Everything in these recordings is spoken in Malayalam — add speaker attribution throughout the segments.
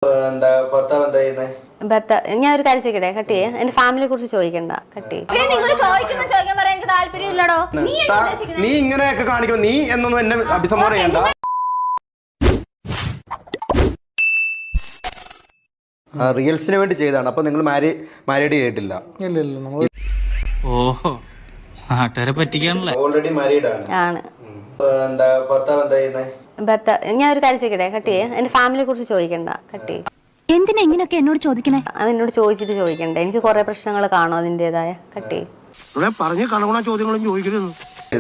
Speaker 1: ഞാൻ ഒരു കാര്യം ചോദിക്കട്ടെ, കട്ട് ചെയ്യേ. എന്റെ ഫാമിലിയെ കുറിച്ച് ചോദിക്കണ്ട, കട്ട് ചെയ്യ്. താല്പര്യമില്ലടോ.
Speaker 2: നീ ഇങ്ങനെയൊക്കെ കാണിക്കും, നീ എന്നൊന്നും എന്നെ അഭിസംബോധന ചെയ്യണ്ട. റീൽസിന് വേണ്ടി ചെയ്താണ്. അപ്പൊ നിങ്ങൾ മാരീഡ് ചെയ്തിട്ടില്ല?
Speaker 3: ഓഹോ, നാട്ടുകാരെ പറ്റിക്കാണല്ലേ.
Speaker 2: ഓൾറെഡി മാരീഡ്
Speaker 1: ആണ്.
Speaker 2: ഭർത്താവ് എന്താ ചെയ്യുന്നത്?
Speaker 1: ഞാൻ ഒരു കാര്യം ചോദിക്കട്ടെ, കട്ട് ചെയ്യേ. എന്റെ ഫാമിലിയെ കുറിച്ച് ചോദിക്കണ്ട, കട്ട് ചെയ്യ്.
Speaker 4: എന്തിനാ ഇങ്ങനെയൊക്കെ എന്നോട് ചോദിക്കണേ?
Speaker 1: അതെന്നോട് ചോദിച്ചിട്ട് ചോദിക്കണ്ടേ? എനിക്ക് കുറെ പ്രശ്നങ്ങൾ കാണും അതിൻ്റെതായ. കട്ട് ചെയ്യ്.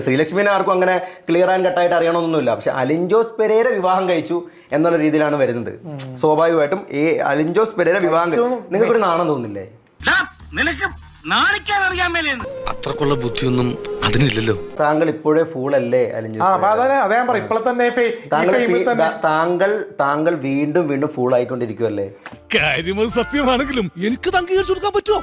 Speaker 2: ശ്രീലക്ഷ്മിനെ ആർക്കും അങ്ങനെ ക്ലിയർ ആൻഡ് കട്ടായിട്ട് അറിയണമെന്നൊന്നുമില്ല. പക്ഷെ അലിൻ ജോസ് പെരേര വിവാഹം കഴിച്ചു എന്നുള്ള രീതിയിലാണ് വരുന്നത്. സ്വാഭാവികമായിട്ടും ഈ അലിൻ ജോസ് പെരേര വിവാഹം നിങ്ങൾക്കൊരു നാണം തോന്നില്ലേ?
Speaker 5: അത്രക്കുള്ള ബുദ്ധിയൊന്നും അതിനില്ലല്ലോ.
Speaker 2: താങ്കൾ ഇപ്പോഴേ ഫൂളല്ലേ അലിൻ ജോസ്? താങ്കൾ വീണ്ടും വീണ്ടും ഫൂൾ ആയിക്കൊണ്ടിരിക്കുവല്ലേ?
Speaker 5: സത്യമാണെങ്കിലും എനിക്ക് അംഗീകരിച്ചു കൊടുക്കാൻ പറ്റുമോ?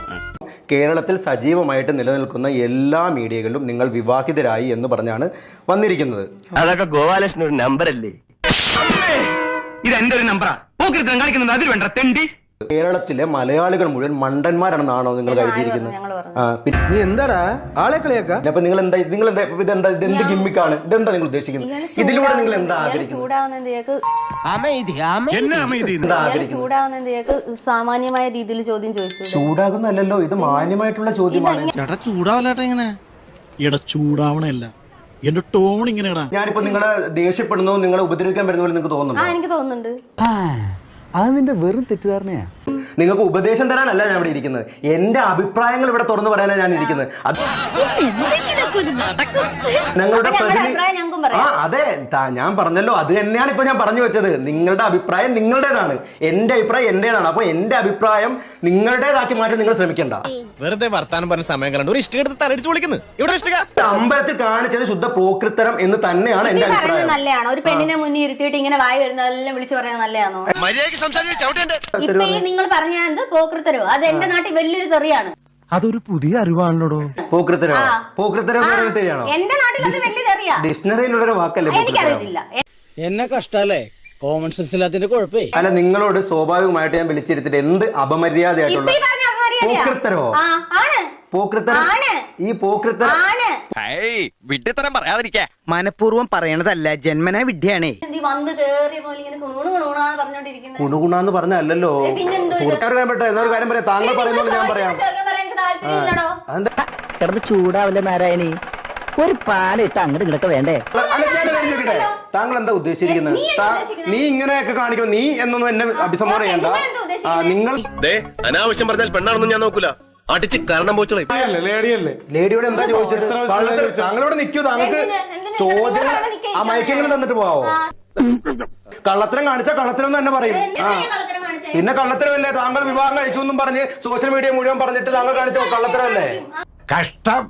Speaker 2: കേരളത്തിൽ സജീവമായിട്ട് നിലനിൽക്കുന്ന എല്ലാ മീഡിയകളിലും നിങ്ങൾ വിവാഹിതരായി എന്ന് പറഞ്ഞാണ് വന്നിരിക്കുന്നത്.
Speaker 6: അതൊക്കെ ഗോപാലകൃഷ്ണൻ ഒരു നമ്പർ അല്ലേ? ഇത് എന്റെ ഒരു നമ്പറാ. കളിക്കുന്നത് അതിൽ വേണ്ട തെണ്ടി.
Speaker 2: കേരളത്തിലെ മലയാളികൾ മുഴുവൻ മണ്ടന്മാരാണെന്നാണോ നിങ്ങൾ കരുതിയിരിക്കുന്നത്?
Speaker 7: നീ എന്താടാ ആളെ കളിയാക്കാ?
Speaker 2: അപ്പൊ നിങ്ങൾ എന്താ ഇതെന്ത് ഗിമ്മിക്കാണ്? ഇതെന്താ നിങ്ങൾ ഉദ്ദേശിക്കുന്നത്? ഇതിലൂടെ നിങ്ങൾ എന്താ
Speaker 1: സാമാന്യമായ രീതിയിൽ ചോദ്യം ചോദിച്ചു.
Speaker 2: ചൂടാകുന്നല്ലോ, ഇത് മാന്യമായിട്ടുള്ള ചോദ്യമാണ്.
Speaker 3: ചേട്ടാ ചൂടാവല്ലേട്ടാ ഇങ്ങനെ. എടാ ചൂടാവണല്ല, എന്റെ ടോൺ ഇങ്ങനെയാടാ.
Speaker 2: ഞാനിപ്പോ നിങ്ങളെ ദേഷ്യപ്പെടുന്നു, നിങ്ങളെ ഉപദ്രവിക്കാൻ വരുന്ന പോലെ നിങ്ങൾക്ക് തോന്നുന്നു?
Speaker 1: എനിക്ക് തോന്നുന്നുണ്ട്.
Speaker 7: അത് നിന്റെ വെറും തെറ്റിദ്ധാരണയാ.
Speaker 2: നിങ്ങൾക്ക് ഉപദേശം തരാനല്ല ഞാൻ ഇവിടെ ഇരിക്കുന്നത്. എന്റെ അഭിപ്രായങ്ങൾ ഇവിടെ തുറന്നു പറയാനാണ് ഞാൻ ഇരിക്കുന്നത്. ഞങ്ങളുടെ അതെ, ഞാൻ പറഞ്ഞല്ലോ, അത് തന്നെയാണ് ഇപ്പൊ ഞാൻ പറഞ്ഞു വെച്ചത്. നിങ്ങളുടെ അഭിപ്രായം നിങ്ങളുടേതാണ്, എന്റെ അഭിപ്രായം എന്റേതാണ്. അപ്പൊ എന്റെ അഭിപ്രായം നിങ്ങളുടേതാക്കി മാറ്റാൻ നിങ്ങൾ ശ്രമിക്കണ്ട.
Speaker 5: വെറുതെ വർത്താനം പറഞ്ഞ സമയം കളണ്ട് ഒരു ഇഷ്ടം എടുത്ത് തലടിച്ച് വിളിക്കുന്നു. ഇവിടെ
Speaker 2: അമ്പലത്തിൽ കാണിച്ചത് ശുദ്ധ പോക്രിത്തരം എന്ന് തന്നെയാണ് എന്റെ അഭിപ്രായം.
Speaker 1: നല്ലതാണോ ഒരു പെണ്ണിനെ മുന്നിൽ ഇരുത്തിയിട്ട് ഇങ്ങനെ വായി വരുന്നതെല്ലാം വിളിച്ചു പറയുന്നത് നല്ലതാണോ? ഇപ്പൊ ഈ നിങ്ങൾ പറഞ്ഞ പോക്രിത്തരോ? അത് എന്റെ നാട്ടിൽ വലിയൊരു തെറിയാണ്.
Speaker 7: അതൊരു പുതിയ അറിവാണല്ലോ.
Speaker 2: പോക്രിത്തരോ?
Speaker 1: എന്റെ നാട്ടിൽ അത് വലിയ തെറിയാ.
Speaker 2: ഡിക്ഷണറിയിലുള്ള വാക്കല്ലേ?
Speaker 1: എനിക്കറിയത്തില്ല.
Speaker 3: എന്നെ കഷ്ടല്ലേ, കോമൺ സെൻസ് ഇല്ലാത്തിന്റെ കുഴപ്പേ.
Speaker 2: അല്ല, നിങ്ങളോട് സ്വാഭാവികമായിട്ട് ഞാൻ വിളിച്ചിരുത്തിട്ട് എന്ത് അപമര്യാദയായിട്ടുള്ള പോക്രിത്തരോ? ഈ പോക്രിത്തരം
Speaker 6: വിഡ്ഢിത്തരം പറയാതിരിക്കാ. മനഃപൂർവ്വം പറയണതല്ല, ജന്മനാ വിഡ്ഢിയാണേ.
Speaker 2: കുണുകുണാന്ന് പറഞ്ഞല്ലോ. എന്നൊരു കാര്യം പറയാം, താങ്കൾ പറയുന്നത് ഞാൻ പറയാം.
Speaker 4: കിടന്ന് ചൂടാവില്ല നാരായണി. ഒരു പാലിട്ട് അങ്ങോട്ട് ഇങ്ങോട്ട് വേണ്ടേ?
Speaker 2: താങ്കൾ എന്താ ഉദ്ദേശിച്ചിരിക്കുന്നത്? നീ ഇങ്ങനെയൊക്കെ കാണിക്കും, നീ എന്നൊന്നും എന്നെ അഭിസംബോധന ചെയ്യണ്ട. നിങ്ങൾ
Speaker 5: അനാവശ്യം പറഞ്ഞാൽ പെണ്ണാണെന്നും ഞാൻ നോക്കൂല. അടിച്ച് കാരണം പോച്ചോളെ.
Speaker 2: ലേഡിയോട് എന്താ ചോദിച്ചത്? താങ്കളോട് നിൽക്കൂ, താങ്കൾക്ക് ചോദ്യം ആ മയക്കെങ്കിലും തന്നിട്ട് പോവോ? കള്ളത്തരം കാണിച്ചാൽ കള്ളത്തരം തന്നെ പറയും. പിന്നെ കള്ളത്തരമല്ലേ? താങ്കൾ വിവാഹം കഴിച്ചു എന്നും പറഞ്ഞ് സോഷ്യൽ മീഡിയ മുഴുവൻ പറഞ്ഞിട്ട് താങ്കൾ കാണിച്ച കള്ളത്തരമല്ലേ?
Speaker 6: കഷ്ടം.